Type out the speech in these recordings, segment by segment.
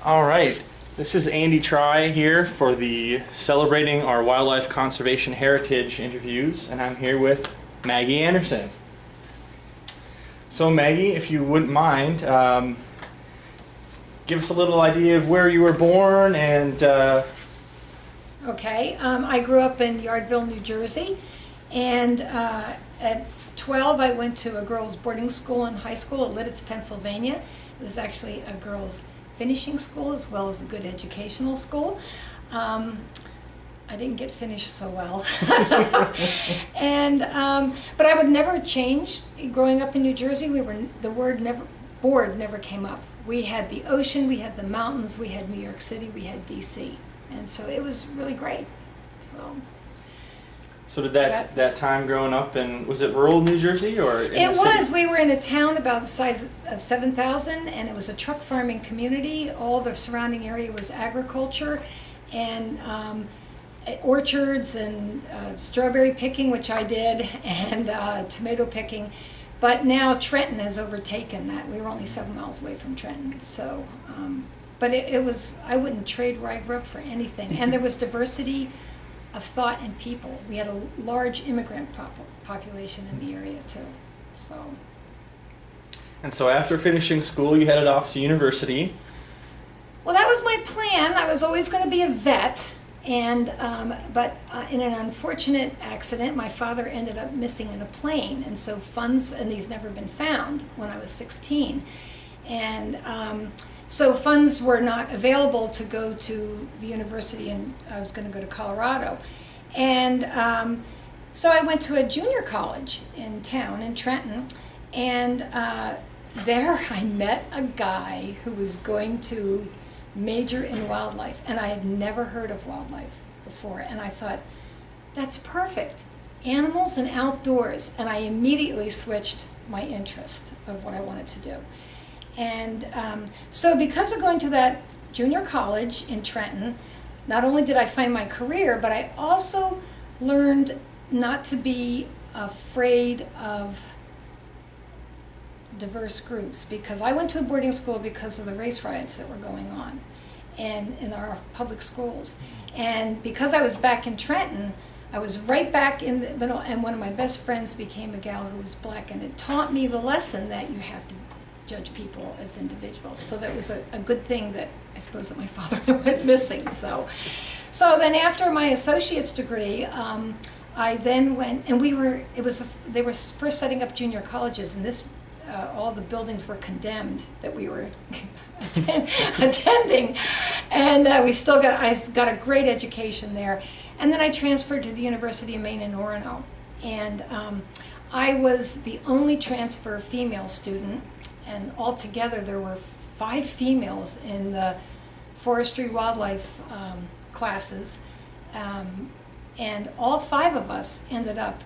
All right, this is Andy Try here for the Celebrating Our Wildlife Conservation Heritage interviews, and I'm here with Maggie Anderson. So Maggie, if you wouldn't mind, give us a little idea of where you were born and... Okay, I grew up in Yardville, New Jersey, and at 12 I went to a girls' boarding school in high school at Lidditz, Pennsylvania. It was actually a girls' finishing school as well as a good educational school. I didn't get finished so well. And but I would never change. Growing up in New Jersey, the word bored never came up. We had the ocean, we had the mountains, we had New York City, we had DC. And so it was really great. So did that time growing up in, was it rural New Jersey or in It the city? was. We were in a town about the size of 7,000, and it was a truck farming community. All the surrounding area was agriculture and orchards and strawberry picking, which I did, and tomato picking. But now Trenton has overtaken that. We were only 7 miles away from Trenton. So, but it was, I wouldn't trade where I grew up for anything. And there was diversity of thought and people. We had a large immigrant population in the area too. So. And so after finishing school, you headed off to university. Well, that was my plan. I was always going to be a vet, and but in an unfortunate accident, my father ended up missing in a plane, and so funds, and he's never been found when I was 16, and so funds were not available to go to the university, and I was going to go to Colorado. And so I went to a junior college in town, in Trenton, and there I met a guy who was going to major in wildlife, and I had never heard of wildlife before, and I thought, that's perfect. Animals and outdoors, and I immediately switched my interest of what I wanted to do. And so because of going to that junior college in Trenton, not only did I find my career, but I also learned not to be afraid of diverse groups, because I went to a boarding school because of the race riots that were going on and in our public schools. And because I was back in Trenton, I was right back in the middle, and one of my best friends became a gal who was black, and it taught me the lesson that you have to judge people as individuals. So that was a good thing that I suppose that my father went missing. So then after my associate's degree, I then went, and they were first setting up junior colleges, and this all the buildings were condemned that we were attending, and I got a great education there. And then I transferred to the University of Maine in Orono, and I was the only transfer female student. And altogether, there were 5 females in the forestry wildlife classes, and all 5 of us ended up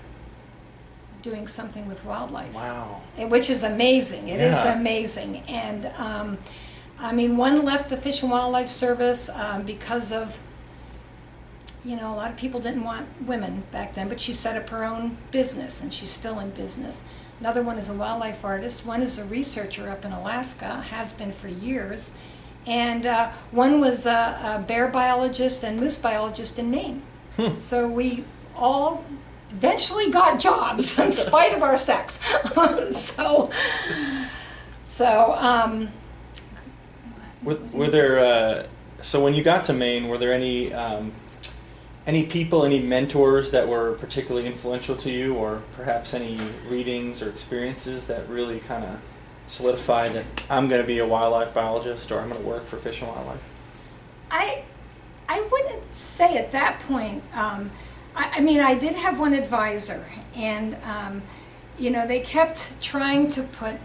doing something with wildlife. Wow. Which is amazing. It is amazing. And I mean, one left the Fish and Wildlife Service because of, a lot of people didn't want women back then, but she set up her own business, and she's still in business. Another one is a wildlife artist. One is a researcher up in Alaska, has been for years. And one was a bear biologist and moose biologist in Maine. So we all eventually got jobs in spite of our sex. Were there, so when you got to Maine, were there any people, any mentors that were particularly influential to you, or perhaps any readings or experiences that really kind of solidified that I'm going to be a wildlife biologist, or I'm going to work for Fish and Wildlife? I wouldn't say at that point. I mean, I did have one advisor, and they kept trying to put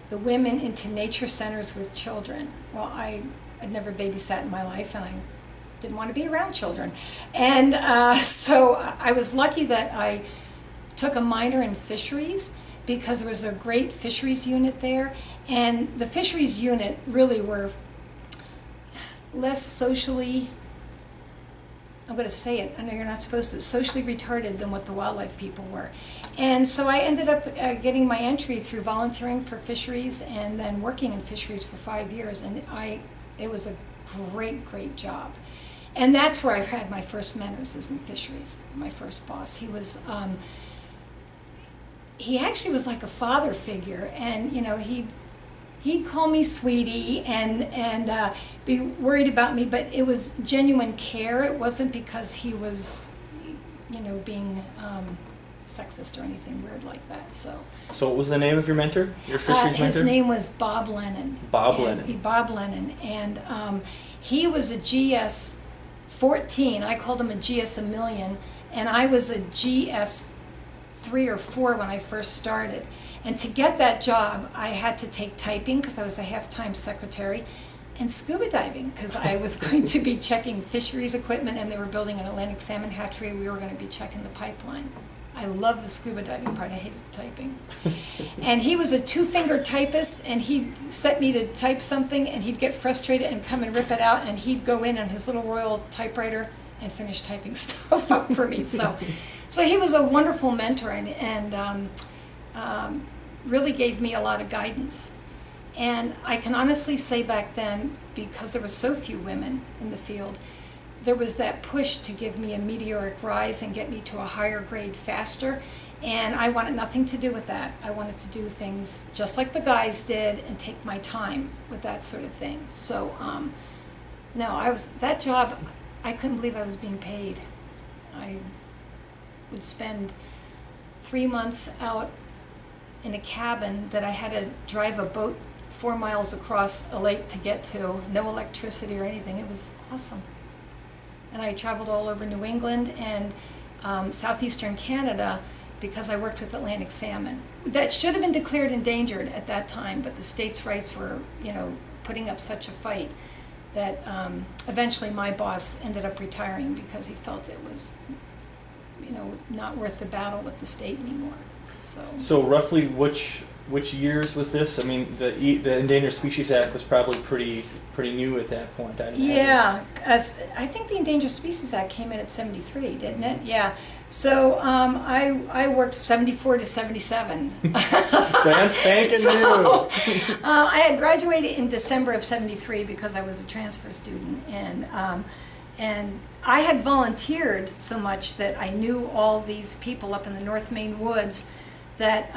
the women into nature centers with children. Well, I'd never babysat in my life, and I didn't want to be around children. And so I was lucky that I took a minor in fisheries, because there was a great fisheries unit there, and the fisheries unit really were less socially I'm going to say it, I know you're not supposed to, socially retarded than what the wildlife people were. And so I ended up getting my entry through volunteering for fisheries and then working in fisheries for 5 years, and it was a great, great job. And that's where I had my first mentors, is in fisheries. My first boss, he actually was like a father figure, and you know, he'd call me sweetie and be worried about me, but it was genuine care. It wasn't because he was, you know, being sexist or anything weird like that. So what was the name of your mentor, your fisheries mentor? His name was Bob Lennon. Bob Lennon. Bob Lennon, and he was a GS 14. I called him a GS a million, and I was a GS 3 or 4 when I first started. And to get that job, I had to take typing because I was a half-time secretary, and scuba diving because I was going to be checking fisheries equipment, and they were building an Atlantic salmon hatchery. We were going to be checking the pipeline. I love the scuba diving part. I hated the typing. And he was a 2-finger typist, and he'd set me to type something, and he'd get frustrated and come and rip it out, and he'd go in on his little Royal typewriter and finish typing stuff up for me. So he was a wonderful mentor, and really gave me a lot of guidance. And I can honestly say back then, because there were so few women in the field, there was that push to give me a meteoric rise and get me to a higher grade faster. And I wanted nothing to do with that. I wanted to do things just like the guys did and take my time with that sort of thing. So, no, that job, I couldn't believe I was being paid. I would spend 3 months out in a cabin that I had to drive a boat 4 miles across a lake to get to, no electricity or anything. It was awesome. And I traveled all over New England and southeastern Canada because I worked with Atlantic salmon. That should have been declared endangered at that time, but the states' rights were, you know, putting up such a fight that eventually my boss ended up retiring because he felt it was, you know, not worth the battle with the state anymore. So roughly which years was this? I mean, the Endangered Species Act was probably pretty new at that point. Yeah, I think the Endangered Species Act came in at 73, didn't it? Yeah. So I worked 74 to 77. Brand spanking new. I had graduated in December of 73 because I was a transfer student, and I had volunteered so much that I knew all these people up in the North Maine woods that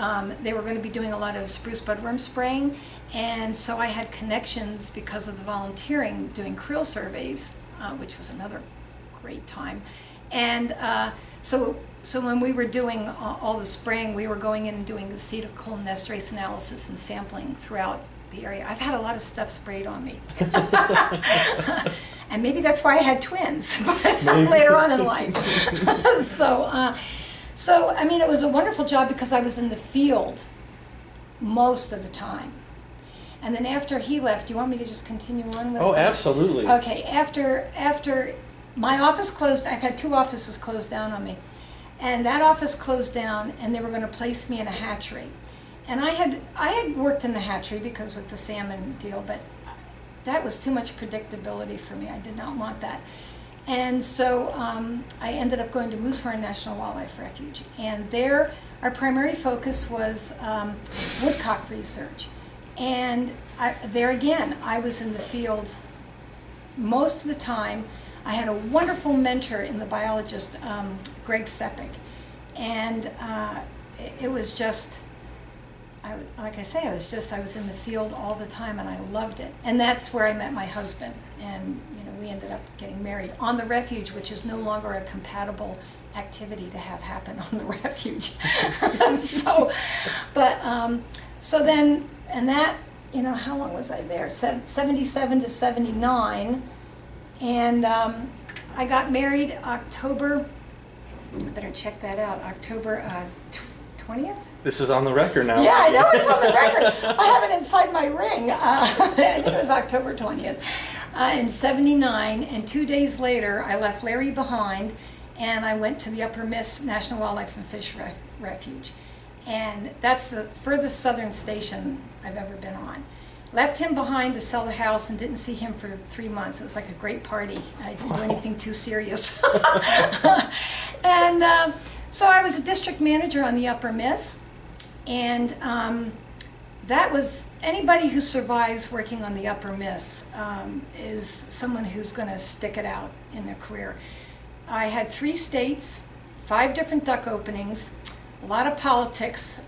they were going to be doing a lot of spruce budworm spraying, and so I had connections because of the volunteering doing creel surveys, which was another great time. And so when we were doing all the spraying, we were going in and doing the ceticle nest race analysis and sampling throughout the area. I've had a lot of stuff sprayed on me. And maybe that's why I had twins later on in life. So, I mean, it was a wonderful job because I was in the field most of the time. And then after he left, do you want me to just continue on with Oh, that? absolutely. Okay, after my office closed, I've had 2 offices closed down on me. And that office closed down, and they were going to place me in a hatchery. And I had worked in the hatchery because with the salmon deal, but that was too much predictability for me. I did not want that. And so I ended up going to Moosehorn National Wildlife Refuge. And there, our primary focus was woodcock research. And there again, I was in the field most of the time. I had a wonderful mentor in the biologist, Greg Sepik. And it was just, like I say, I was in the field all the time, and I loved it. And that's where I met my husband, and you know, we ended up getting married on the Refuge, which is no longer a compatible activity to have happen on the Refuge. So then, and that, you know, how long was I there? 77 to 79, and I got married October. I better check that out. October 20th. This is on the record now. Yeah, I know it's on the record. I have it inside my ring. I think it was October 20th in 79, and 2 days later I left Larry behind and I went to the Upper Miss National Wildlife and Fish Refuge. And that's the furthest southern station I've ever been on. left him behind to sell the house and didn't see him for 3 months. It was like a great party. I didn't do anything too serious. And so I was a district manager on the Upper Miss, and that was, anybody who survives working on the Upper Miss is someone who's going to stick it out in their career. I had 3 states, 5 different duck openings, a lot of politics.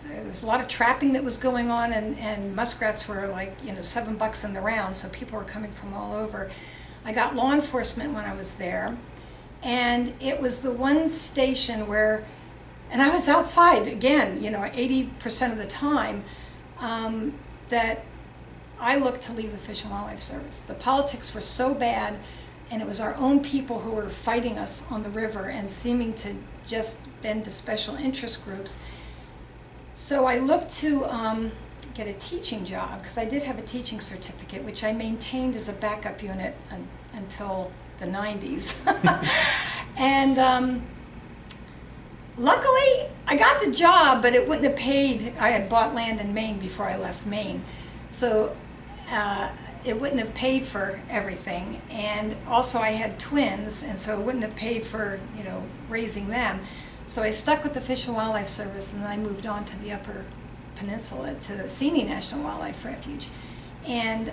There was a lot of trapping that was going on, and muskrats were like, you know, $7 in the round, so people were coming from all over. I got law enforcement when I was there, and it was the one station where, and I was outside again, you know, 80% of the time, that I looked to leave the Fish and Wildlife Service. The politics were so bad, and it was our own people who were fighting us on the river and seeming to just bend to special interest groups. So I looked to get a teaching job, because I did have a teaching certificate, which I maintained as a backup unit until the 90s. And luckily, I got the job, but it wouldn't have paid. I had bought land in Maine before I left Maine. So it wouldn't have paid for everything. And also I had twins, and so it wouldn't have paid for, you know, raising them. So I stuck with the Fish and Wildlife Service, and then I moved on to the Upper Peninsula, to the Seney National Wildlife Refuge. And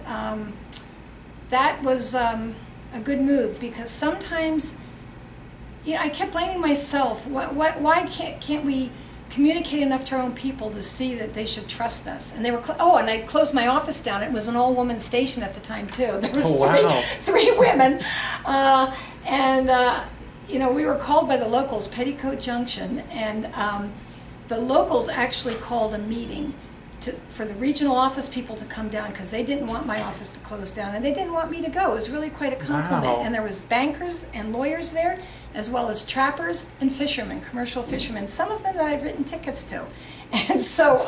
that was a good move, because sometimes, you know, I kept blaming myself. Why can't we communicate enough to our own people to see that they should trust us? And they were, and I closed my office down. It was an all-woman station at the time, too. There was three women. You know, we were called by the locals, Petticoat Junction, and the locals actually called a meeting for the regional office people to come down, because they didn't want my office to close down, and they didn't want me to go. It was really quite a compliment. Wow. And there was bankers and lawyers there, as well as trappers and fishermen, commercial fishermen, some of them that I'd written tickets to. And so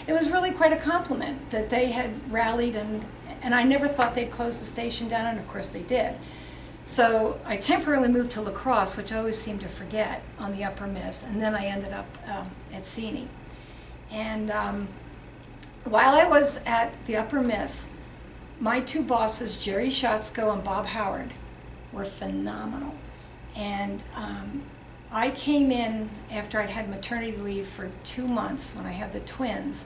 it was really quite a compliment that they had rallied, and I never thought they'd close the station down, and of course they did. So I temporarily moved to La Crosse, which I always seem to forget, on the Upper Miss, and then I ended up at Seney. And while I was at the Upper Miss, my 2 bosses, Jerry Schatzko and Bob Howard, were phenomenal. And I came in after I'd had maternity leave for 2 months when I had the twins,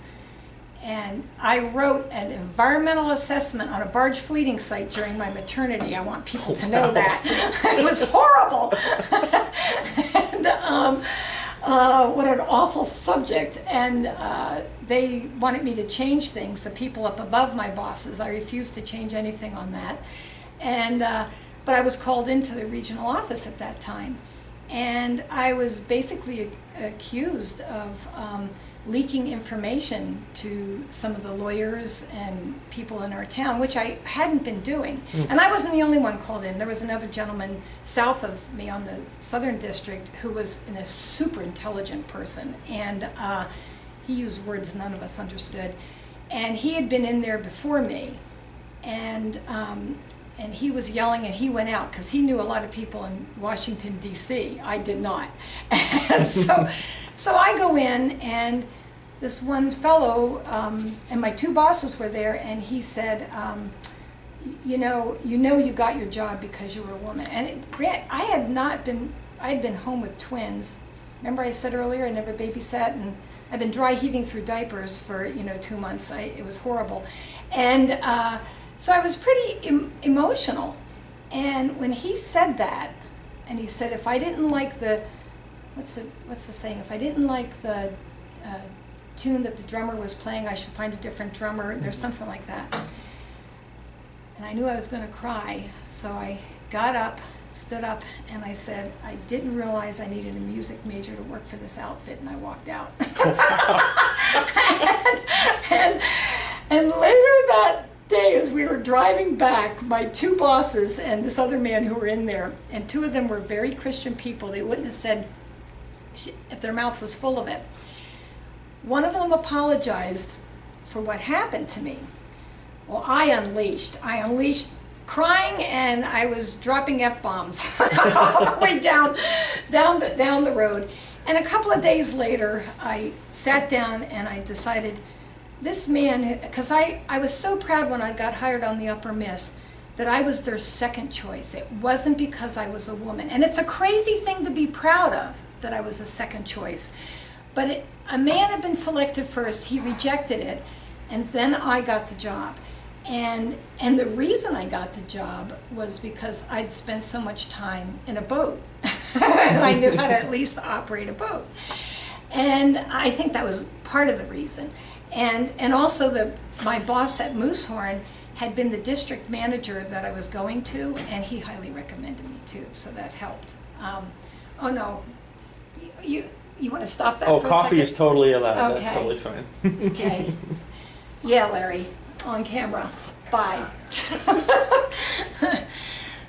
and I wrote an environmental assessment on a barge fleeting site during my maternity. I want people to know that. It was horrible. And what an awful subject. And they wanted me to change things, the people up above my bosses. I refused to change anything on that. And but I was called into the regional office at that time. And I was basically accused of leaking information to some of the lawyers and people in our town, which I hadn't been doing. And I wasn't the only one called in. There was another gentleman south of me on the Southern District who was a super intelligent person, and he used words none of us understood. And he had been in there before me, and he was yelling, and he went out because he knew a lot of people in Washington, D.C. I did not. And so I go in, and this one fellow, and my 2 bosses were there, and he said, you know you got your job because you were a woman. And I had been home with twins. Remember I said earlier I never babysat, and I've been dry heaving through diapers for 2 months. It was horrible. And so I was pretty emotional. And when he said that, and he said, if I didn't like the, what's the saying? If I didn't like the tune that the drummer was playing, I should find a different drummer. There's something like that. And I knew I was going to cry, so I got up, stood up, and I said, I didn't realize I needed a music major to work for this outfit, and I walked out. and later that day, as we were driving back, my 2 bosses and this other man who were in there, and 2 of them were very Christian people. They wouldn't have said if their mouth was full of it. One of them apologized for what happened to me. Well, I unleashed crying, and I was dropping F-bombs all the way down the road. And a couple of days later, I sat down and I decided this man, because I was so proud when I got hired on the Upper Miss that I was their second choice. It wasn't because I was a woman. And it's a crazy thing to be proud of, that I was a second choice. But a man had been selected first, he rejected it, and then I got the job. And the reason I got the job was because I'd spent so much time in a boat. And I knew how to at least operate a boat. And I think that was part of the reason. And also my boss at Moosehorn had been the district manager that I was going to, and he highly recommended me too, so that helped. Oh no, you want to stop that for a second? Coffee is totally allowed. Okay. That's totally fine. Okay. Yeah, Larry, on camera. Bye.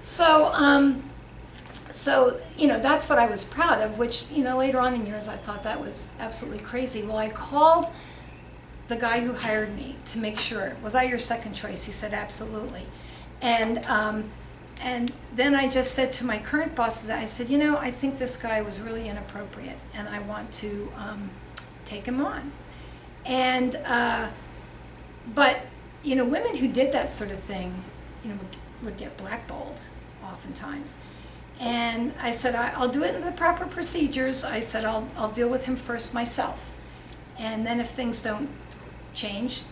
So, that's what I was proud of, which, later on in years I thought that was absolutely crazy. Well, I called the guy who hired me to make sure, was I your second choice? He said, absolutely. And then I just said to my current boss, I said, I think this guy was really inappropriate, and I want to take him on. And, but, women who did that sort of thing, would get blackballed oftentimes. And I said, I'll do it in the proper procedures. I said, I'll deal with him first myself. And then if things don't change,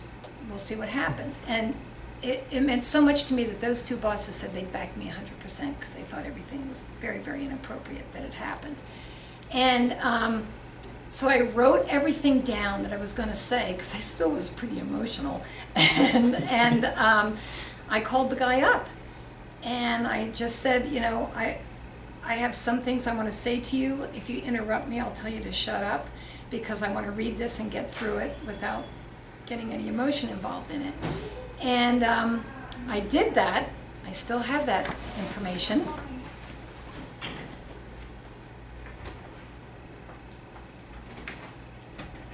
we'll see what happens. And it meant so much to me that those two bosses said they'd back me 100% because they thought everything was very, very inappropriate that had happened. And so I wrote everything down that I was going to say, because I still was pretty emotional. And I called the guy up. And I just said, I have some things I want to say to you. If you interrupt me, I'll tell you to shut up, because I want to read this and get through it without getting any emotion involved in it. And I did that. I still have that information.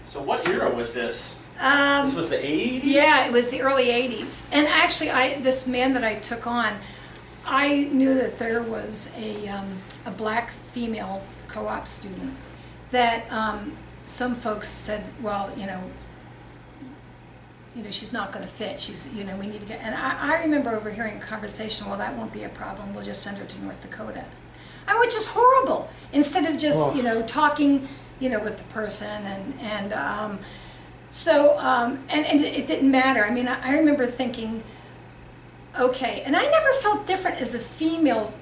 So what era was this? This was the 80s? Yeah, it was the early 80s. And actually, this man that I took on, I knew that there was a black female co-op student that some folks said, well, she's not going to fit. She's, we need to get. And I remember overhearing a conversation. Well, that won't be a problem. We'll just send her to North Dakota. Which is horrible. Instead of just talking, with the person and it didn't matter. I remember thinking, okay, and I never felt different as a female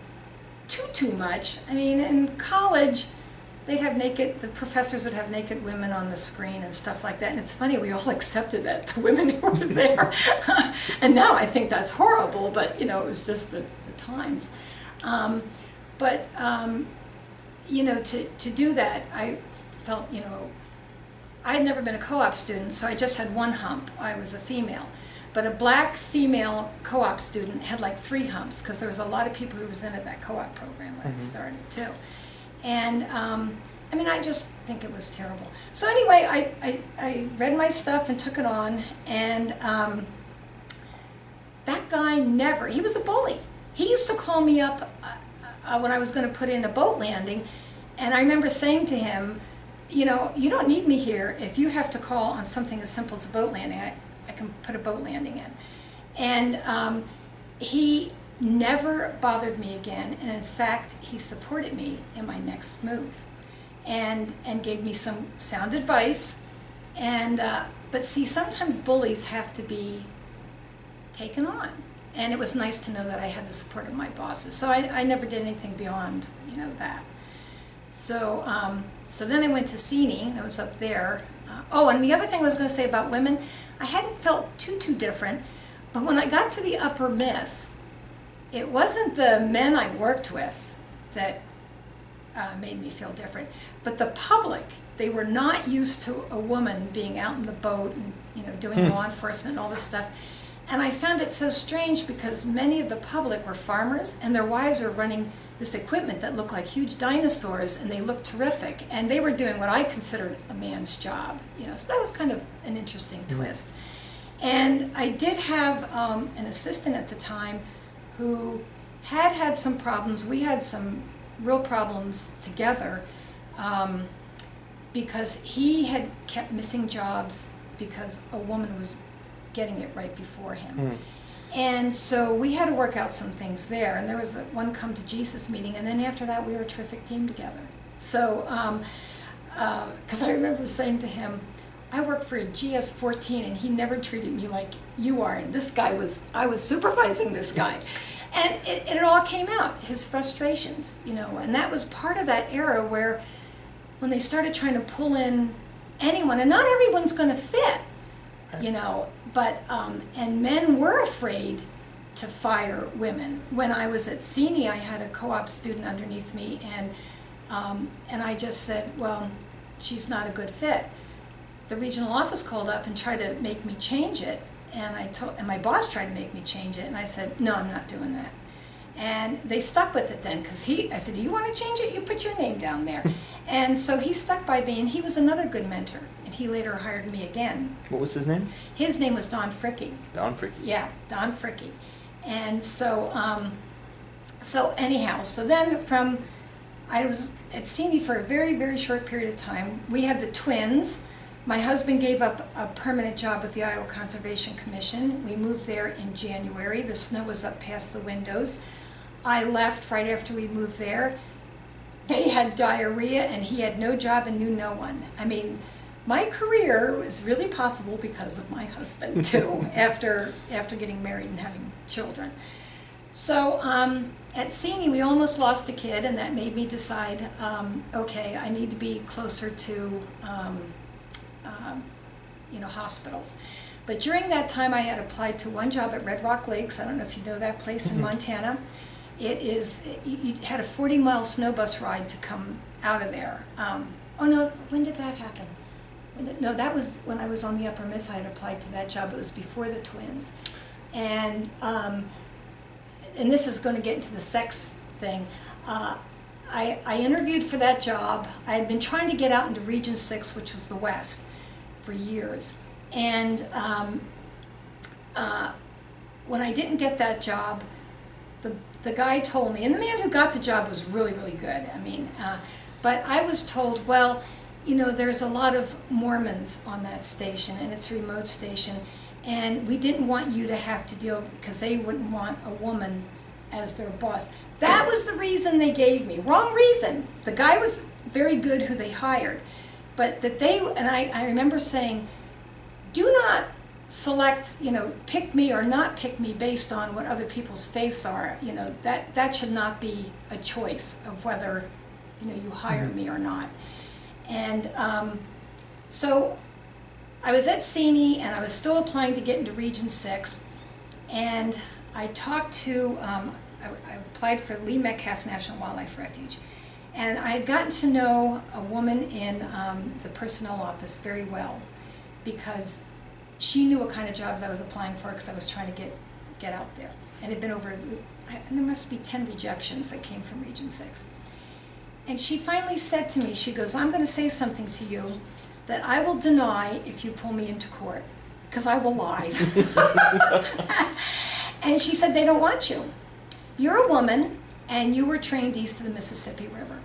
too much. In college, the professors would have naked women on the screen and stuff like that, and it's funny, we all accepted that, the women who were there. And now I think that's horrible, but, it was just the times. To do that, I felt, I had never been a co-op student, so I just had one hump. I was a female. But a black female co-op student had like 3 humps, because there was a lot of people who resented that co-op program when it started too. And I just think it was terrible. So anyway, I read my stuff and took it on, and that guy he was a bully. He used to call me up when I was going to put in a boat landing, and I remember saying to him, you don't need me here. If you have to call on something as simple as a boat landing, I can put a boat landing in. And he never bothered me again, and in fact, he supported me in my next move, and gave me some sound advice. And but see, sometimes bullies have to be taken on, and it was nice to know that I had the support of my bosses. So I never did anything beyond that. So so then I went to Seney. I was up there. And the other thing I was going to say about women, I hadn't felt too different, but when I got to the Upper Miss, it wasn't the men I worked with that made me feel different, but the public. They were not used to a woman being out in the boat and doing law enforcement and all this stuff. And I found it so strange, because many of the public were farmers, and their wives were running this equipment that looked like huge dinosaurs, and they looked terrific, and they were doing what I considered a man's job. So that was kind of an interesting twist. And I did have an assistant at the time who had some problems. We had some real problems together, because he had kept missing jobs because a woman was getting it right before him. Mm. And so we had to work out some things there. And there was one come to Jesus meeting, and then after that we were a terrific team together. So, because I remember saying to him, I work for a GS-14 and he never treated me like you are. And this guy I was supervising this guy. And it all came out, his frustrations, you know, and that was part of that era where when they started trying to pull in anyone, and not everyone's going to fit, you know, but, and men were afraid to fire women. When I was at CNE, I had a co-op student underneath me, and I just said, well, she's not a good fit. The regional office called up and tried to make me change it, and my boss tried to make me change it, and I said, no, I'm not doing that. And they stuck with it then, because I said, do you want to change it? You put your name down there. And so he stuck by me, and he was another good mentor, and he later hired me again. What was his name? His name was Don Fricke. Don Fricke. Yeah, Don Fricke. And so, anyhow, so then I was at CNE for a very, very short period of time. We had the twins. My husband gave up a permanent job with the Iowa Conservation Commission. We moved there in January. The snow was up past the windows. I left right after we moved there. They had diarrhea, and he had no job and knew no one. I mean, my career was really possible because of my husband, too, after getting married and having children. So at CNE, we almost lost a kid, and that made me decide, okay, I need to be closer to hospitals. But during that time, I had applied to one job at Red Rock Lakes. I don't know if you know that place in Montana. You had a 40-mile snow bus ride to come out of there. Oh no, when did that happen? No, that was when I was on the Upper Miss. I had applied to that job. It was before the twins. And this is going to get into the sex thing. I interviewed for that job. I had been trying to get out into Region 6, which was the West, for years. And when I didn't get that job, the guy told me, and the man who got the job was really, really good. I mean, but I was told, well, you know, there's a lot of Mormons on that station, and it's a remote station, and we didn't want you to have to deal, because they wouldn't want a woman as their boss. That was the reason they gave me. Wrong reason. The guy was very good who they hired. But that I remember saying, do not select, you know, pick me or not pick me based on what other people's faiths are. You know, that should not be a choice of whether, you know, you hire me or not. And so I was at CNE, and I was still applying to get into Region 6, and I talked to, I applied for Lee Metcalf National Wildlife Refuge. And I had gotten to know a woman in the personnel office very well, because she knew what kind of jobs I was applying for, because I was trying to get out there. And it had been and there must be 10 rejections that came from Region 6. And she finally said to me, she goes, I'm going to say something to you that I will deny if you pull me into court, because I will lie. And she said, they don't want you. You're a woman, and you were trained east of the Mississippi River.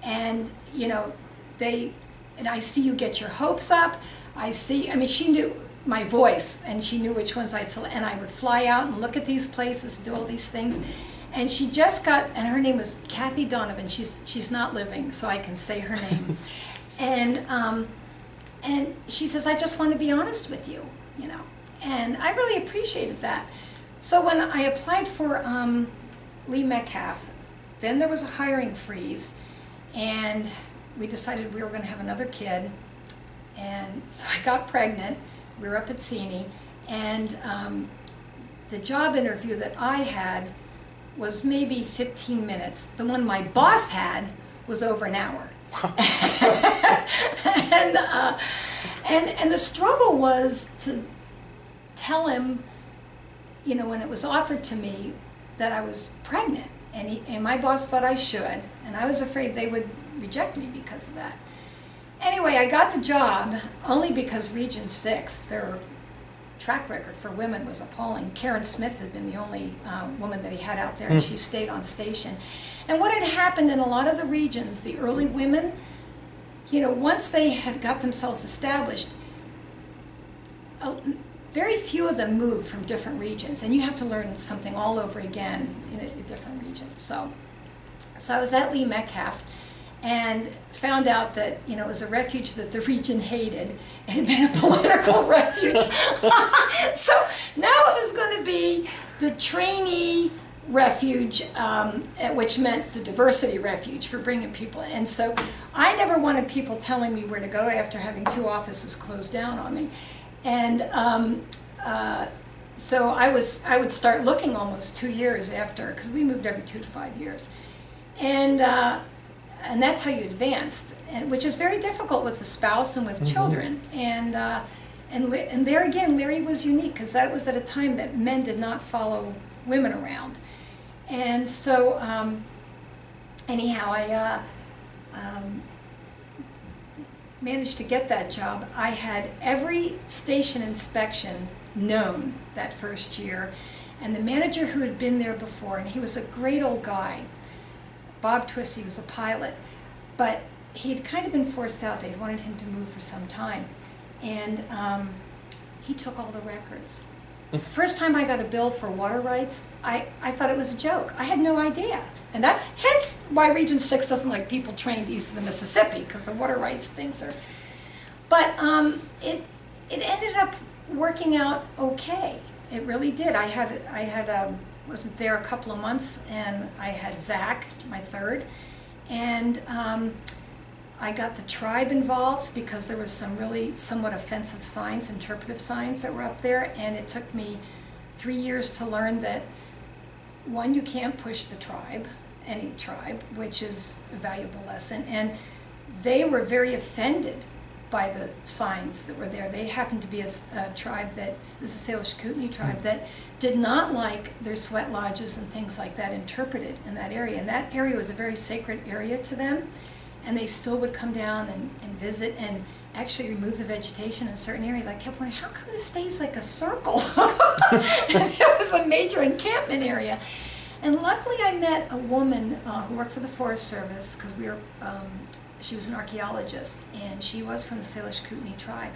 And, you know, and I see you get your hopes up. She knew my voice, and she knew which ones I'd select, and I would fly out and look at these places, do all these things. And she just and her name was Kathy Donovan. She's not living, so I can say her name. And she says, I just want to be honest with you, you know. And I really appreciated that. So when I applied for Lee Metcalf, then there was a hiring freeze, and we decided we were going to have another kid. And so I got pregnant. We were up at CNE, and the job interview that I had was maybe 15 minutes. The one my boss had was over an hour. And the struggle was to tell him, you know, when it was offered to me, that I was pregnant, and my boss thought I should, and I was afraid they would reject me because of that. Anyway, I got the job only because Region 6, their track record for women was appalling. Karen Smith had been the only woman that he had out there, and she stayed on station. And what had happened in a lot of the regions, the early women, you know, once they had got themselves established, very few of them moved from different regions, and you have to learn something all over again in a different region. So I was at Lee Metcalf and found out that, you know, it was a refuge that the region hated. It had been a political refuge. So now it was going to be the trainee refuge, which meant the diversity refuge for bringing people in. And so I never wanted people telling me where to go after having 2 offices closed down on me. And so I would start looking almost 2 years after, because we moved every 2 to 5 years. And that's how you advanced, and which is very difficult with the spouse and with children. And there again, Larry was unique, because that was at a time that men did not follow women around. And so anyhow, I managed to get that job. I had every station inspection known that first year, and the manager who had been there before, and he was a great old guy, Bob Twist, he was a pilot, but he'd kind of been forced out. They'd wanted him to move for some time, and he took all the records. First time I got a bill for water rights, I thought it was a joke. I had no idea. And that's hence why Region 6 doesn't like people trained east of the Mississippi, because the water rights things are... But it ended up working out okay. It really did. I wasn't there a couple of months, and I had Zach, my third, and I got the tribe involved because there was some really somewhat offensive signs, interpretive signs that were up there, and it took me 3 years to learn that, one, you can't push the tribe, any tribe, which is a valuable lesson, and they were very offended by the signs that were there. They happened to be a tribe that was the Salish Kootenai tribe that did not like their sweat lodges and things like that interpreted in that area, and that area was a very sacred area to them, and they still would come down and visit and actually remove the vegetation in certain areas. I kept wondering, how come this stays like a circle? And it was a major encampment area. And luckily I met a woman who worked for the Forest Service, because we were, she was an archaeologist, and she was from the Salish Kootenai tribe.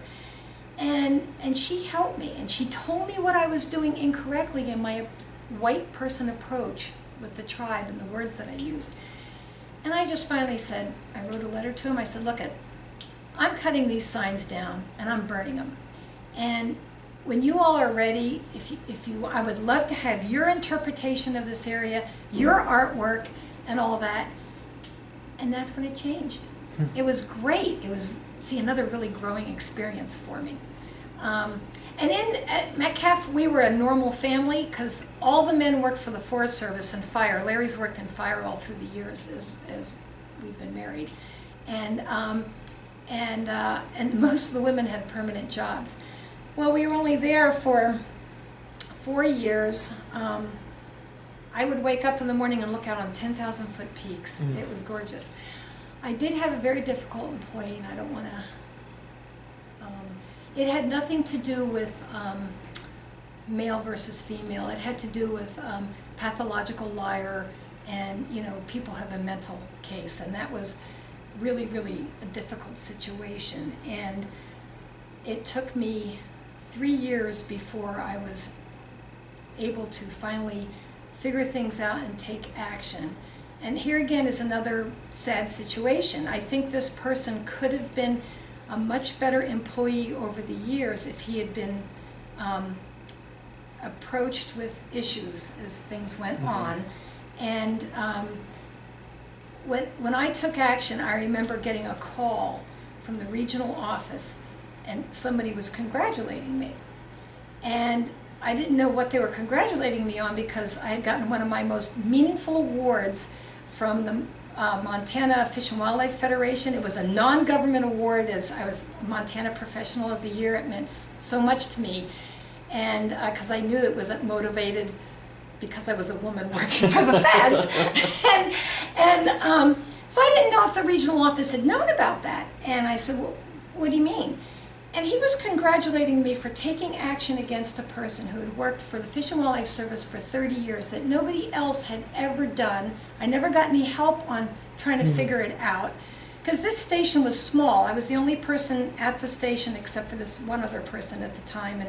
And she helped me, and she told me what I was doing incorrectly in my white person approach with the tribe and the words that I used. And I just finally said, I wrote a letter to him, I said, look, I'm cutting these signs down and I'm burning them. And when you all are ready, I would love to have your interpretation of this area, your artwork and all that. And that's when it changed. It was great. It was, see, another really growing experience for me. And at Metcalf, we were a normal family, because all the men worked for the Forest Service and fire. Larry's worked in fire all through the years as we've been married. And most of the women had permanent jobs. Well, we were only there for 4 years. I would wake up in the morning and look out on 10,000-foot peaks. It was gorgeous. I did have a very difficult employee, and I don't want to... it had nothing to do with male versus female. It had to do with pathological liar, and, you know, people have a mental case, and that was really, really a difficult situation. And it took me 3 years before I was able to finally figure things out and take action. And here again is another sad situation. I think this person could have been a much better employee over the years if he had been approached with issues as things went on. And when I took action, I remember getting a call from the regional office, and somebody was congratulating me. And I didn't know what they were congratulating me on, because I had gotten one of my most meaningful awards from the Montana Fish and Wildlife Federation. It was a non-government award, as I was Montana Professional of the Year. It meant so much to me, and because I knew it wasn't motivated because I was a woman working for the feds. So I didn't know if the regional office had known about that. And I said, well, what do you mean? And he was congratulating me for taking action against a person who had worked for the Fish and Wildlife Service for 30 years that nobody else had ever done. I never got any help on trying to figure it out. because this station was small. I was the only person at the station except for this one other person at the time,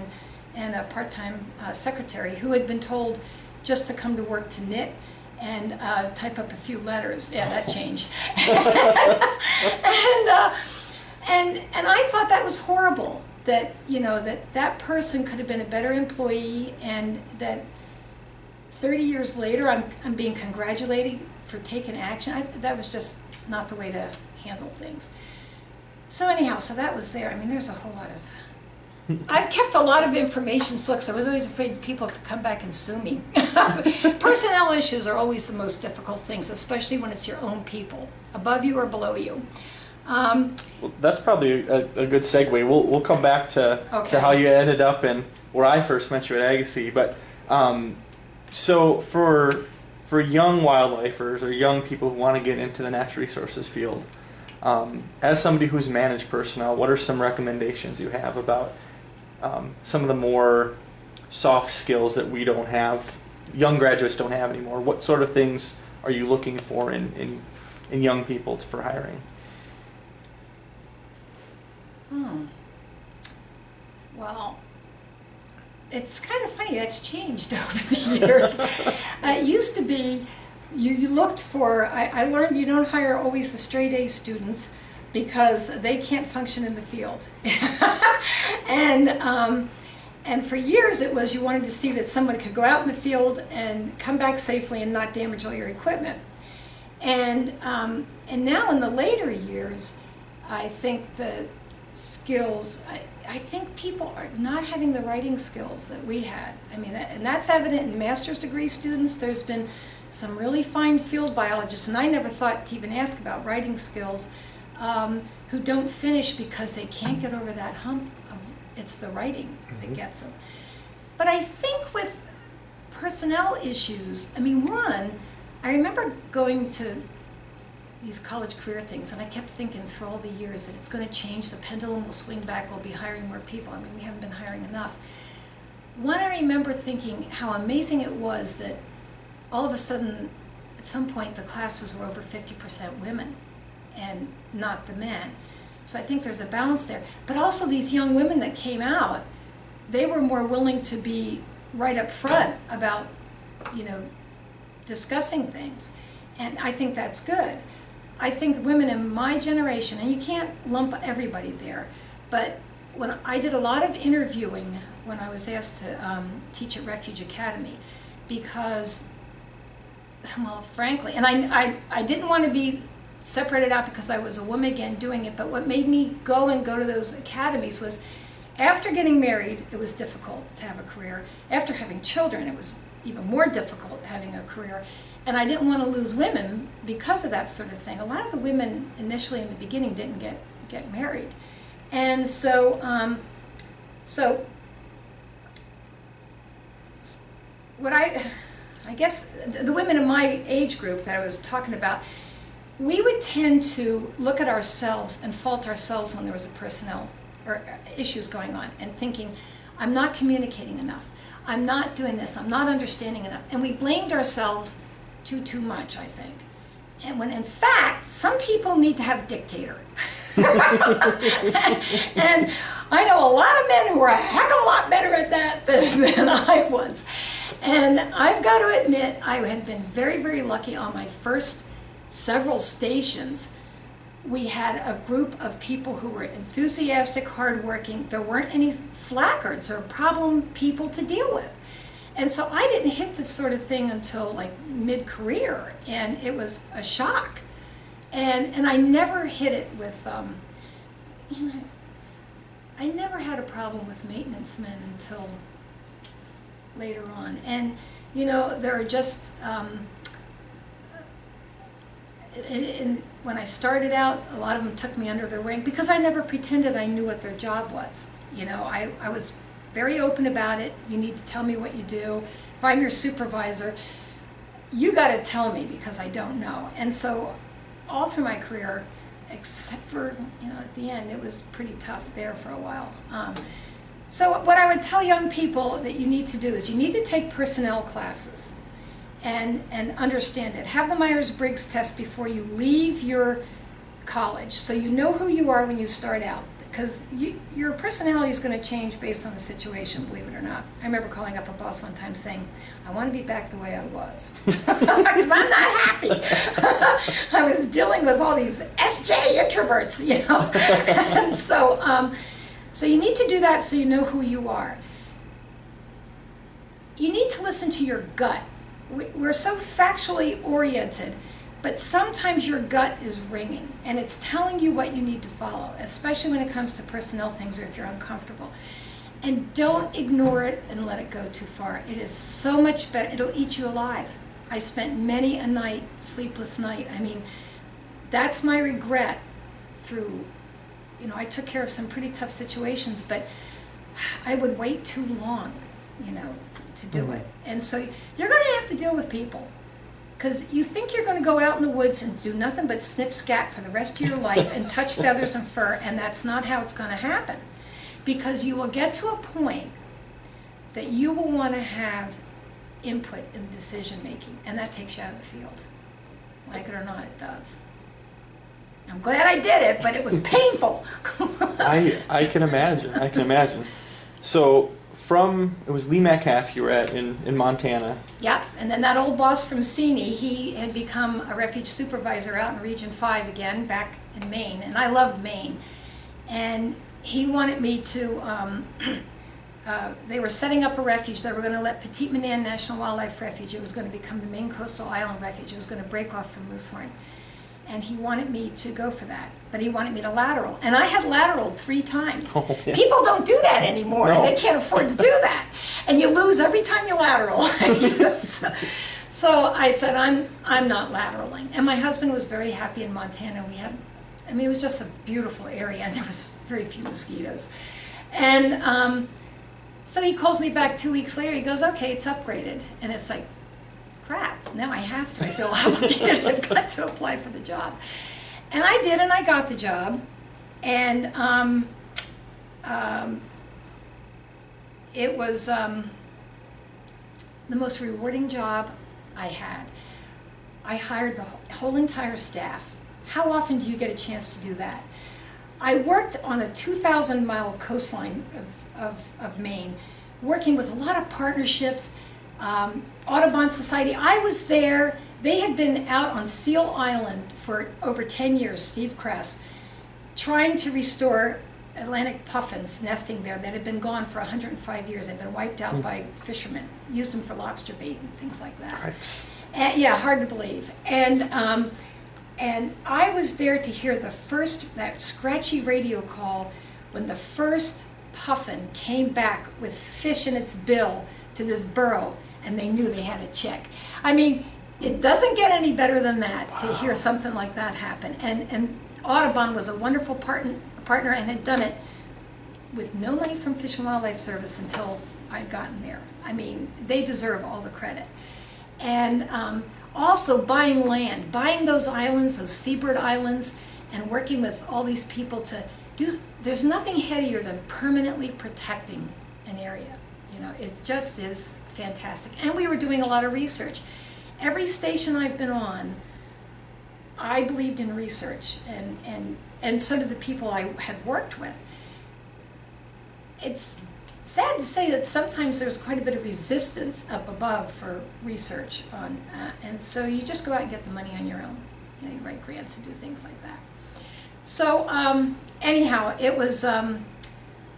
and a part-time secretary who had been told just to come to work to knit and type up a few letters. Yeah, that changed. And I thought that was horrible, that, you know, that person could have been a better employee, and that 30 years later I'm being congratulated for taking action. That was just not the way to handle things. So anyhow, so that was there. I mean, there's a whole lot of... I've kept a lot of information still because I was always afraid people could come back and sue me. Personnel issues are always the most difficult things, especially when it's your own people, above you or below you. Well, that's probably a good segue. We'll come back to how you ended up in where I first met you at Agassiz. But so for young wildlifers or young people who want to get into the natural resources field, as somebody who's managed personnel, what are some recommendations you have about some of the more soft skills that we don't have, young graduates don't have anymore? What sort of things are you looking for in young people for hiring? Well, it's kind of funny, that's changed over the years. It used to be, you looked for, I learned you don't hire always the straight A students because they can't function in the field. And for years it was you wanted to see that someone could go out in the field and come back safely and not damage all your equipment. And now in the later years, I think the skills, I think people are not having the writing skills that we had. I mean, and that's evident in master's degree students. There's been some really fine field biologists, and I never thought to even ask about writing skills, who don't finish because they can't get over that hump of it's the writing that gets them. But I think with personnel issues, I mean, one, I remember going to these college career things, and I kept thinking through all the years that it's going to change, the pendulum will swing back, we'll be hiring more people. I mean, we haven't been hiring enough. One, I remember thinking how amazing it was that all of a sudden, at some point, the classes were over 50% women and not the men. So I think there's a balance there. But also these young women that came out, they were more willing to be right up front about, you know, discussing things. And I think that's good. I think women in my generation, and you can't lump everybody there, but when I did a lot of interviewing when I was asked to teach at Refuge Academy, because, well, frankly, and I didn't want to be separated out because I was a woman again doing it, but what made me go to those academies was after getting married, it was difficult to have a career. After having children, it was even more difficult having a career. And I didn't want to lose women because of that sort of thing. A lot of the women initially in the beginning didn't get married. And so, what I guess the women in my age group that I was talking about, we would tend to look at ourselves and fault ourselves when there was a personnel or issues going on and thinking, I'm not communicating enough, I'm not doing this, I'm not understanding enough. And we blamed ourselves too much, I think. And when in fact, some people need to have a dictator. And I know a lot of men who are a heck of a lot better at that than I was. And I've got to admit, I had been very, very lucky on my first several stations. We had a group of people who were enthusiastic, hardworking. There weren't any slackers or problem people to deal with. And so I didn't hit this sort of thing until like mid-career, and it was a shock. And I never hit it with, you know, I never had a problem with maintenance men until later on. And, you know, there are just, when I started out, a lot of them took me under their wing because I never pretended I knew what their job was. You know, I was very open about it. You need to tell me what you do. If I'm your supervisor, you got to tell me because I don't know. And so all through my career, except for, you know, at the end, it was pretty tough there for a while. So what I would tell young people that you need to do is you need to take personnel classes and understand it. Have the Myers-Briggs test before you leave your college, so you know who you are when you start out. Because your personality is going to change based on the situation, believe it or not. I remember calling up a boss one time saying, I want to be back the way I was. Because I'm not happy. I was dealing with all these SJ introverts, you know. And so you need to do that so you know who you are. You need to listen to your gut. We're so factually oriented. But sometimes your gut is ringing, and it's telling you what you need to follow, especially when it comes to personnel things or if you're uncomfortable. And don't ignore it and let it go too far. It is so much better. It'll eat you alive. I spent many a night, sleepless night. I mean, that's my regret through, you know, I took care of some pretty tough situations, but I would wait too long, you know, to do it. And so you're going to have to deal with people. Because you think you're going to go out in the woods and do nothing but sniff scat for the rest of your life and touch feathers and fur, and that's not how it's going to happen. Because you will get to a point that you will want to have input in the decision making, and that takes you out of the field. Like it or not, it does. I'm glad I did it, but it was painful. I can imagine. I can imagine. So it was Lee Metcalf you were at in Montana. Yep, and then that old boss from Seney, he had become a refuge supervisor out in Region 5 again, back in Maine, and I loved Maine. And he wanted me to, they were setting up a refuge. They were going to let Petite Manans National Wildlife Refuge, it was going to become the Maine Coastal Island Refuge, it was going to break off from Moosehorn. And he wanted me to go for that, but he wanted me to lateral. And I had lateraled 3 times. Oh, yeah. People don't do that anymore. No. They can't afford to do that. And you lose every time you lateral. So I said, I'm not lateraling. And my husband was very happy in Montana. It was just a beautiful area, and there was very few mosquitoes. And so he calls me back 2 weeks later. He goes, okay, it's upgraded. And it's like, crap, now I have to. I feel obligated. I've got to apply for the job. And I did, and I got the job. And it was the most rewarding job I had. I hired the whole entire staff. How often do you get a chance to do that? I worked on a 2,000-mile coastline of Maine, working with a lot of partnerships, Audubon Society. I was there. They had been out on Seal Island for over 10 years, Steve Kress, trying to restore Atlantic puffins nesting there that had been gone for 105 years. They'd been wiped out by fishermen, used them for lobster bait and things like that. Nice. And, yeah, hard to believe. And I was there to hear that scratchy radio call when the first puffin came back with fish in its bill to this burrow, and they knew they had a chick. I mean, it doesn't get any better than that to hear something like that happen. And Audubon was a wonderful partner and had done it with no money from Fish and Wildlife Service until I'd gotten there. I mean, they deserve all the credit. And also buying land, buying those islands, those seabird islands, and working with all these people to do, there's nothing headier than permanently protecting an area. You know, it just is fantastic. And we were doing a lot of research. Every station I've been on, I believed in research, and so did the people I had worked with. It's sad to say that sometimes there's quite a bit of resistance up above for research on, and so you just go out and get the money on your own. You know, you write grants and do things like that. So anyhow, it was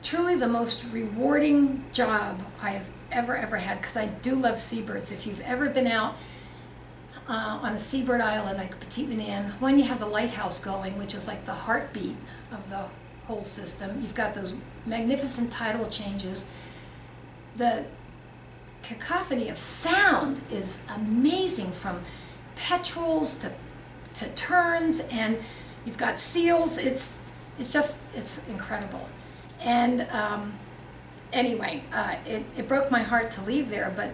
truly the most rewarding job I have ever had, because I do love seabirds. If you've ever been out on a seabird island like Petite Manans, when you have the lighthouse going, which is like the heartbeat of the whole system, you've got those magnificent tidal changes. The cacophony of sound is amazing, from petrels to terns, and you've got seals. It's incredible. And anyway, it broke my heart to leave there, but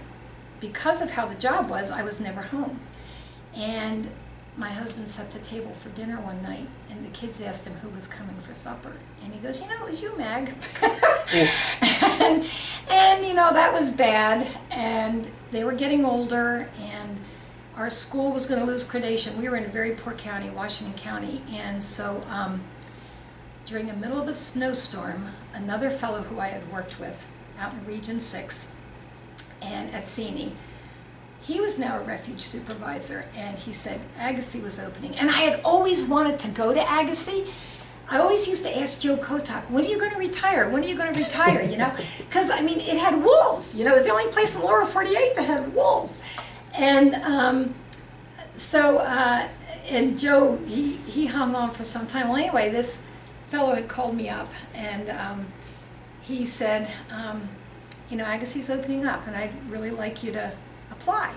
because of how the job was, I was never home. And my husband set the table for dinner one night, and the kids asked him who was coming for supper. And he goes, you know, it was you, Mag. and you know, that was bad. And they were getting older, and our school was going to lose accreditation. We were in a very poor county, Washington County, and so during the middle of a snowstorm, another fellow who I had worked with out in Region 6 and at Seney, he was now a refuge supervisor, and he said Agassiz was opening. And I had always wanted to go to Agassiz. I always used to ask Joe Kotak, when are you going to retire? When are you going to retire? You know, because I mean, it had wolves. You know, it was the only place in the lower 48 that had wolves. And and Joe, he hung on for some time. Well, anyway, this fellow had called me up, and he said, you know, Agassiz opening up, and I'd really like you to apply.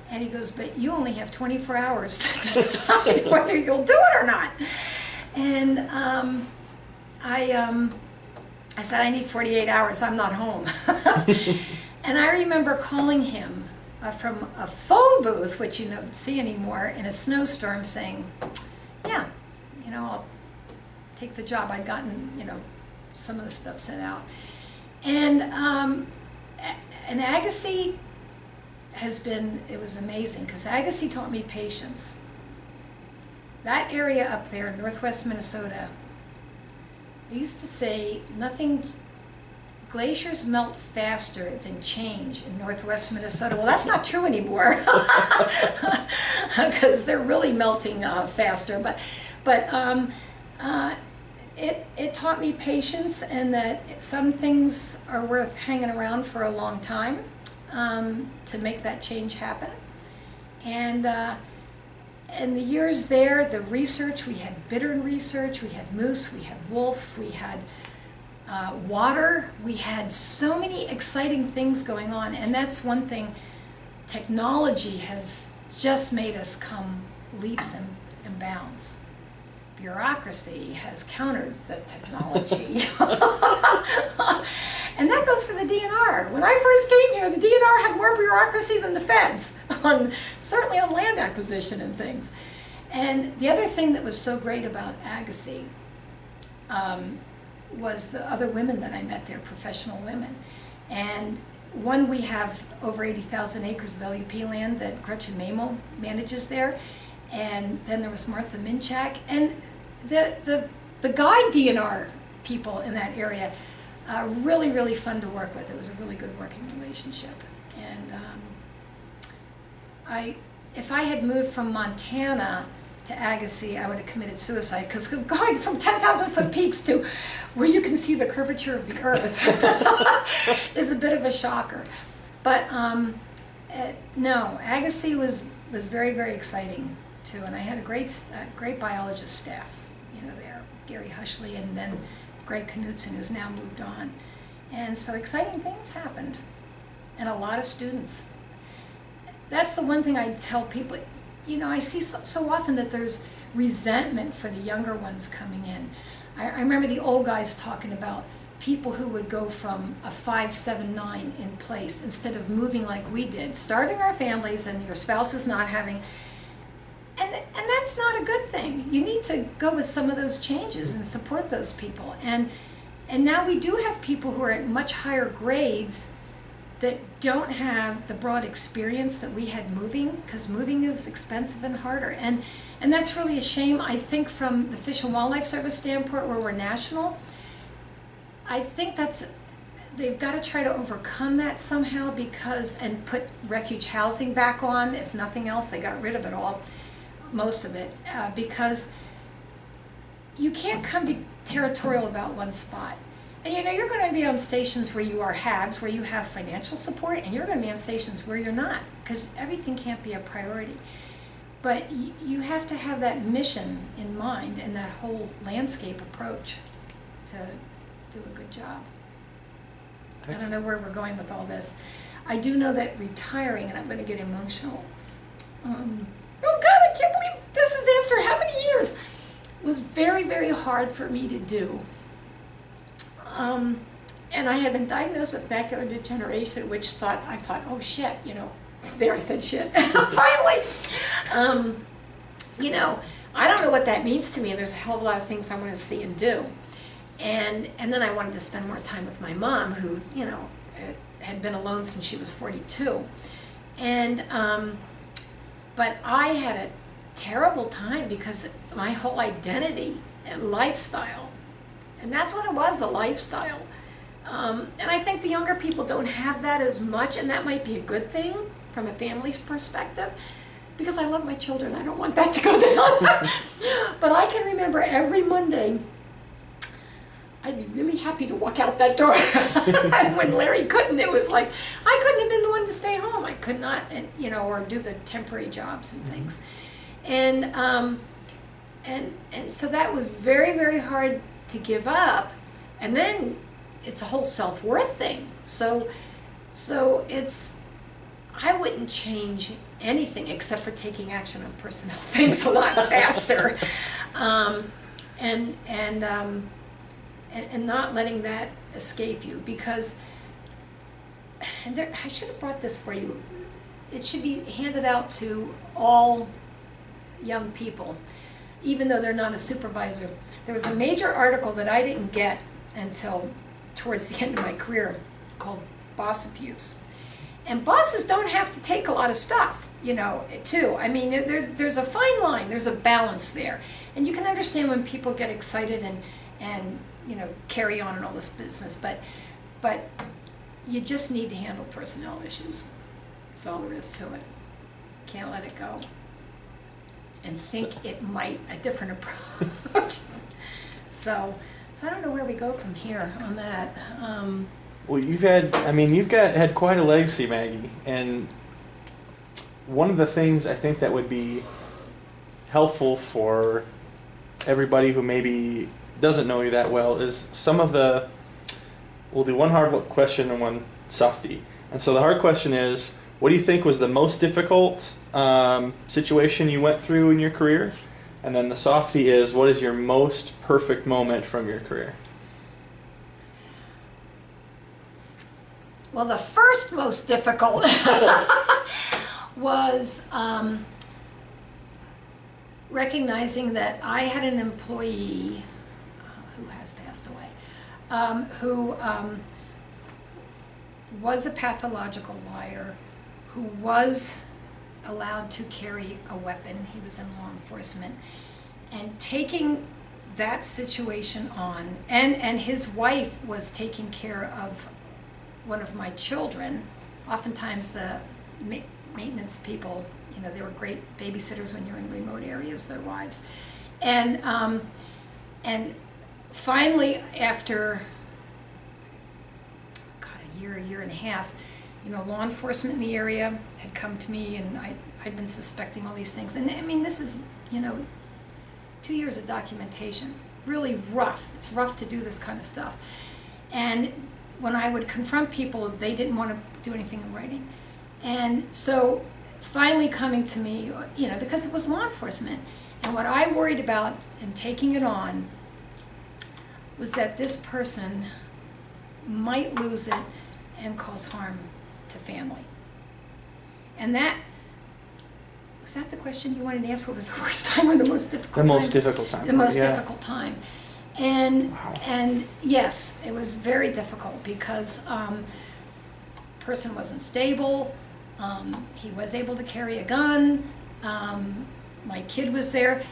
And he goes, but you only have 24 hours to decide whether you'll do it or not. And I said, I need 48 hours, I'm not home. And I remember calling him from a phone booth, which you don't see anymore, in a snowstorm, saying, yeah, you know, I'll take the job. I'd gotten, you know, some of the stuff sent out. And Agassiz has been, it was amazing, because Agassiz taught me patience. That area up there in northwest Minnesota, I used to say nothing, glaciers melt faster than change in northwest Minnesota. Well, that's not true anymore, because they're really melting faster. But it taught me patience, and that some things are worth hanging around for a long time to make that change happen. And the years there, the research, we had bittern research, we had moose, we had wolf, we had water, we had so many exciting things going on. And that's one thing, technology has just made us come leaps and bounds. Bureaucracy has countered the technology. And that goes for the DNR. When I first came here, the DNR had more bureaucracy than the feds, certainly on land acquisition and things. And the other thing that was so great about Agassiz was the other women that I met there, professional women. And one, we have over 80,000 acres of LUP land that Gretchen Mamel manages there. And then there was Martha Minchak, and the guy DNR people in that area, really, really fun to work with. It was a really good working relationship. And if I had moved from Montana to Agassiz, I would have committed suicide, because going from 10,000 foot peaks to where you can see the curvature of the earth is a bit of a shocker. But no, Agassiz was very, very exciting too, and I had a great biologist staff, you know, there, Gary Hushley, and then Greg Knutson, who's now moved on. And so exciting things happened, and a lot of students. That's the one thing I tell people, you know, I see so often that there's resentment for the younger ones coming in. I remember the old guys talking about people who would go from a 5, 7, 9 in place instead of moving like we did, starting our families and your spouse is not having. And that's not a good thing. You need to go with some of those changes and support those people. And now we do have people who are at much higher grades that don't have the broad experience that we had moving, because moving is expensive and harder. And that's really a shame. I think from the Fish and Wildlife Service standpoint, where we're national, I think they've got to try to overcome that somehow, and put refuge housing back on. If nothing else, they got rid of it all. Most of it, because you can't be territorial about one spot. And you know, you're going to be on stations where you are haves, where you have financial support, and you're going to be on stations where you're not, because everything can't be a priority. But you have to have that mission in mind and that whole landscape approach to do a good job. I don't know where we're going with all this. I do know that retiring, and I'm going to get emotional, oh God, I can't believe this is after how many years, was very, very hard for me to do. And I had been diagnosed with macular degeneration, which I thought, oh shit, you know, there I said shit, finally. You know, I don't know what that means to me, and there's a hell of a lot of things I want to see and do. And then I wanted to spend more time with my mom, who, you know, had been alone since she was 42. And but I had a terrible time because my whole identity and lifestyle, and that's what it was, a lifestyle. And I think the younger people don't have that as much, and that might be a good thing from a family's perspective, because I love my children. I don't want that to go down. But I can remember every Monday, I'd be really happy to walk out that door. And when Larry couldn't, it was like, I couldn't have been the one to stay home. I could not, and, you know, or do the temporary jobs and things. And so that was very, very hard to give up. And then it's a whole self-worth thing. So it's, I wouldn't change anything except for taking action on personnel things a lot faster. And not letting that escape you, because I should have brought this for you. It should be handed out to all young people, even though they're not a supervisor. There was a major article that I didn't get until towards the end of my career called Boss Abuse. And bosses don't have to take a lot of stuff, you know, too. I mean, there's a fine line, there's a balance there. And you can understand when people get excited and you know, carry on and all this business, but you just need to handle personnel issues. That's all there is to it. Can't let it go. And think it might, a different approach. So I don't know where we go from here on that. Well, you've had quite a legacy, Maggie, and one of the things I think that would be helpful for everybody who maybe doesn't know you that well is some of the, we'll do one hard question and one softie. And so the hard question is, what do you think was the most difficult situation you went through in your career? And then the softie is, what is your most perfect moment from your career? Well, the first most difficult was recognizing that I had an employee who has passed away, who was a pathological liar, who was allowed to carry a weapon. He was in law enforcement. And taking that situation on, and his wife was taking care of one of my children. Oftentimes the maintenance people, you know, they were great babysitters when you're in remote areas, their wives. And finally, after a year and a half, you know, law enforcement in the area had come to me, and I'd been suspecting all these things. And I mean, this is, you know, 2 years of documentation. Really rough. It's rough to do this kind of stuff. And when I would confront people, they didn't want to do anything in writing. And so finally coming to me, you know, because it was law enforcement, and what I worried about in taking it on was that this person might lose it and cause harm to family. And was that the question you wanted to ask? What was the worst time or the most difficult time? The most difficult time. The most difficult time. And yes, it was very difficult because person wasn't stable. He was able to carry a gun. My kid was there.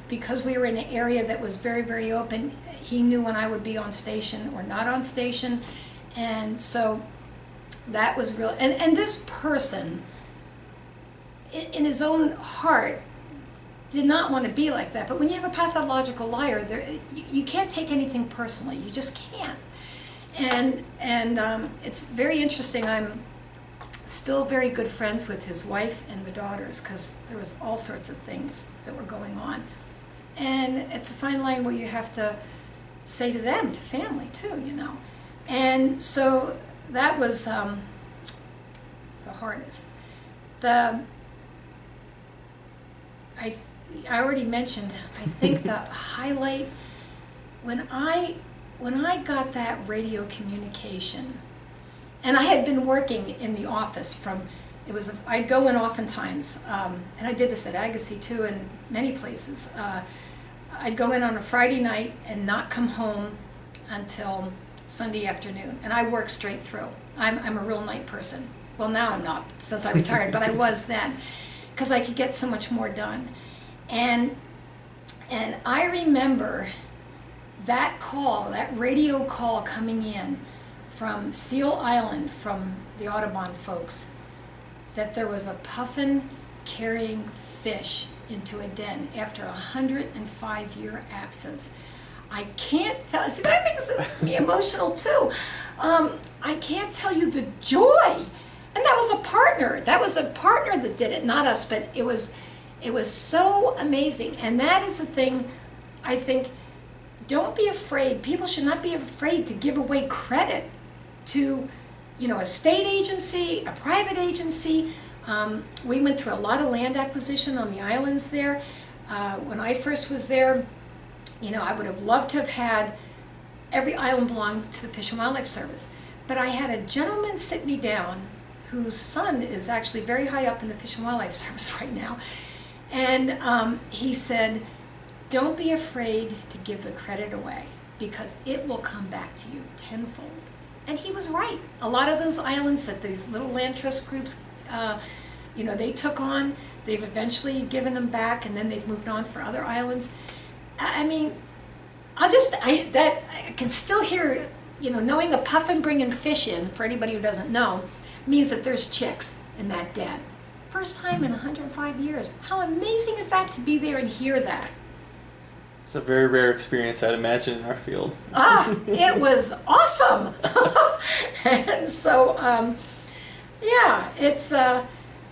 Because we were in an area that was very, very open, he knew when I would be on station or not on station. And so that was real. And this person, in his own heart, did not want to be like that. But when you have a pathological liar, you can't take anything personally. You just can't. And it's very interesting. I'm still very good friends with his wife and the daughters because there was all sorts of things that were going on. And it's a fine line where you have to say to them, to family too, you know. And so that was the hardest. I already mentioned, I think the highlight, when I got that radio communication, and I had been working in the office I'd go in oftentimes, and I did this at Agassiz too, and many places. I'd go in on a Friday night and not come home until Sunday afternoon, and I work straight through. I'm a real night person. Well, now I'm not, since I retired, but I was then. because I could get so much more done. And I remember that call, that radio call coming in from Seal Island, from the Audubon folks, that there was a puffin carrying fish into a den after a 105-year absence. I can't tell, see, that makes me emotional too. I can't tell you the joy. And that was a partner. That was a partner that did it, not us, but it was so amazing. And that is the thing, I think, don't be afraid. People should not be afraid to give away credit to, a state agency, a private agency. We went through a lot of land acquisition on the islands there. When I first was there, I would have loved to have had every island belonged to the Fish and Wildlife Service. But I had a gentleman sit me down whose son is actually very high up in the Fish and Wildlife Service right now. And he said, don't be afraid to give the credit away, because it will come back to you tenfold. And he was right. A lot of those islands that these little land trust groups, they took on, they've eventually given them back, and then they've moved on for other islands. I mean, I can still hear, knowing a puffin bringing fish in, for anybody who doesn't know, means that there's chicks in that den. First time in 105 years. How amazing is that to be there and hear that? It's a very rare experience, I'd imagine, in our field. It was awesome. And so,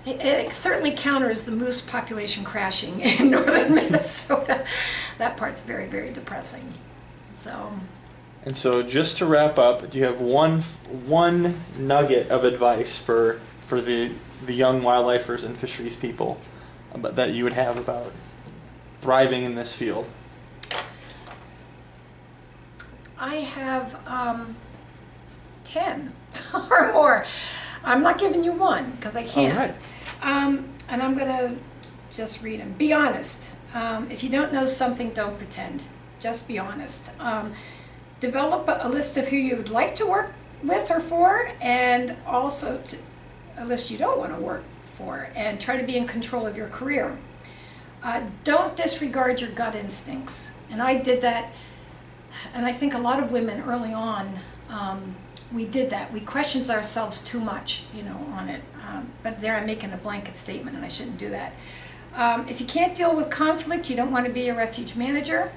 it certainly counters the moose population crashing in northern Minnesota. That part's very, very depressing. And so, just to wrap up, do you have one nugget of advice for the young wildlifers and fisheries people that you would have about thriving in this field? I have 10 or more. I'm not giving you one because I can't. All right. And I'm going to just read them. Be honest. If you don't know something, don't pretend. Just be honest. Develop a list of who you would like to work with or for, and also a list you don't want to work for, and try to be in control of your career. Don't disregard your gut instincts. And I did that. And I think a lot of women early on, we did that. We questioned ourselves too much, on it. But there I'm making a blanket statement, and I shouldn't do that. If you can't deal with conflict, you don't want to be a refuge manager.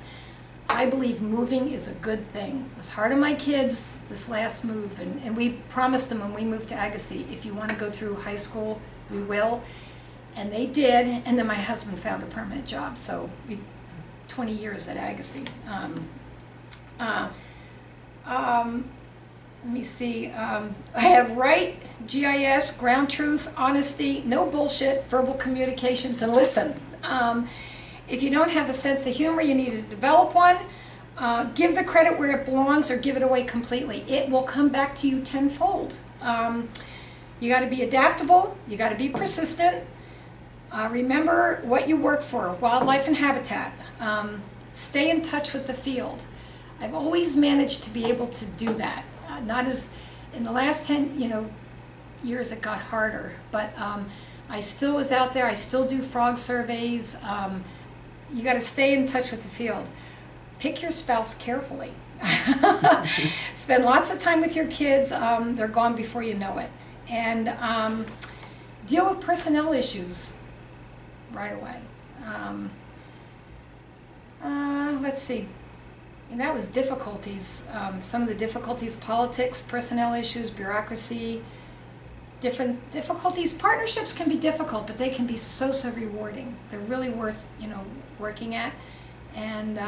I believe moving is a good thing. It was hard on my kids, this last move, and we promised them when we moved to Agassiz, if you want to go through high school, we will. And they did, and then my husband found a permanent job, so 20 years at Agassiz. Let me see, I have right, GIS, ground truth, honesty, no bullshit, verbal communications, and listen. If you don't have a sense of humor, you need to develop one. Give the credit where it belongs, or give it away completely. It will come back to you tenfold. You got to be adaptable, you got to be persistent. Remember what you work for, wildlife and habitat. Stay in touch with the field. I've always managed to be able to do that. Not as in the last 10 years it got harder, but I still was out there. I still do frog surveys. You got to stay in touch with the field. Pick your spouse carefully. Spend lots of time with your kids. They're gone before you know it. And deal with personnel issues right away. Let's see. And that was difficulties. Some of the difficulties: politics, personnel issues, bureaucracy, different difficulties. Partnerships can be difficult, but they can be so rewarding. They're really worth working at. And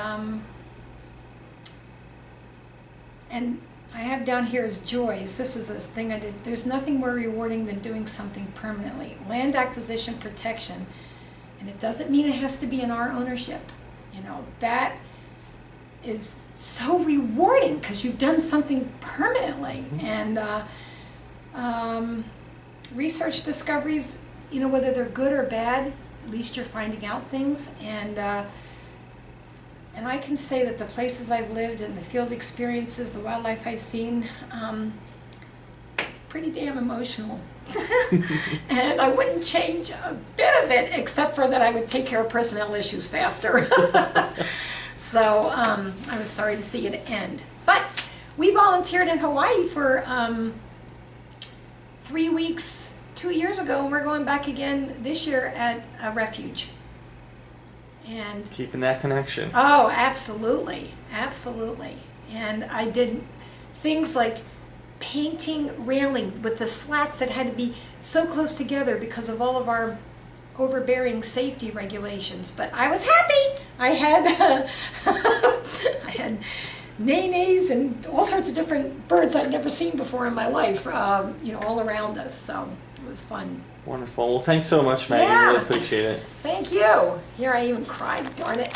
I have down here as joys. This is a thing I did. There's nothing more rewarding than doing something permanently. Land acquisition protection, and it doesn't mean it has to be in our ownership. That is so rewarding because you've done something permanently. And research discoveries, whether they're good or bad, at least you're finding out things. And I can say that the places I've lived and the field experiences, the wildlife I've seen, pretty damn emotional. And I wouldn't change a bit of it, except for that I would take care of personnel issues faster. So I was sorry to see it end. But we volunteered in Hawaii for 3 weeks 2 years ago, and we're going back again this year at Refuge. And Keeping that connection. oh, absolutely, absolutely. And I did things like painting railing with the slats that had to be so close together because of all of our overbearing safety regulations. But I was happy. I had I had nenes and all sorts of different birds I'd never seen before in my life, all around us. So it was fun. Wonderful. Well, thanks so much, Maggie. Yeah. Really appreciate it. Thank you. Here I even cried, darn it.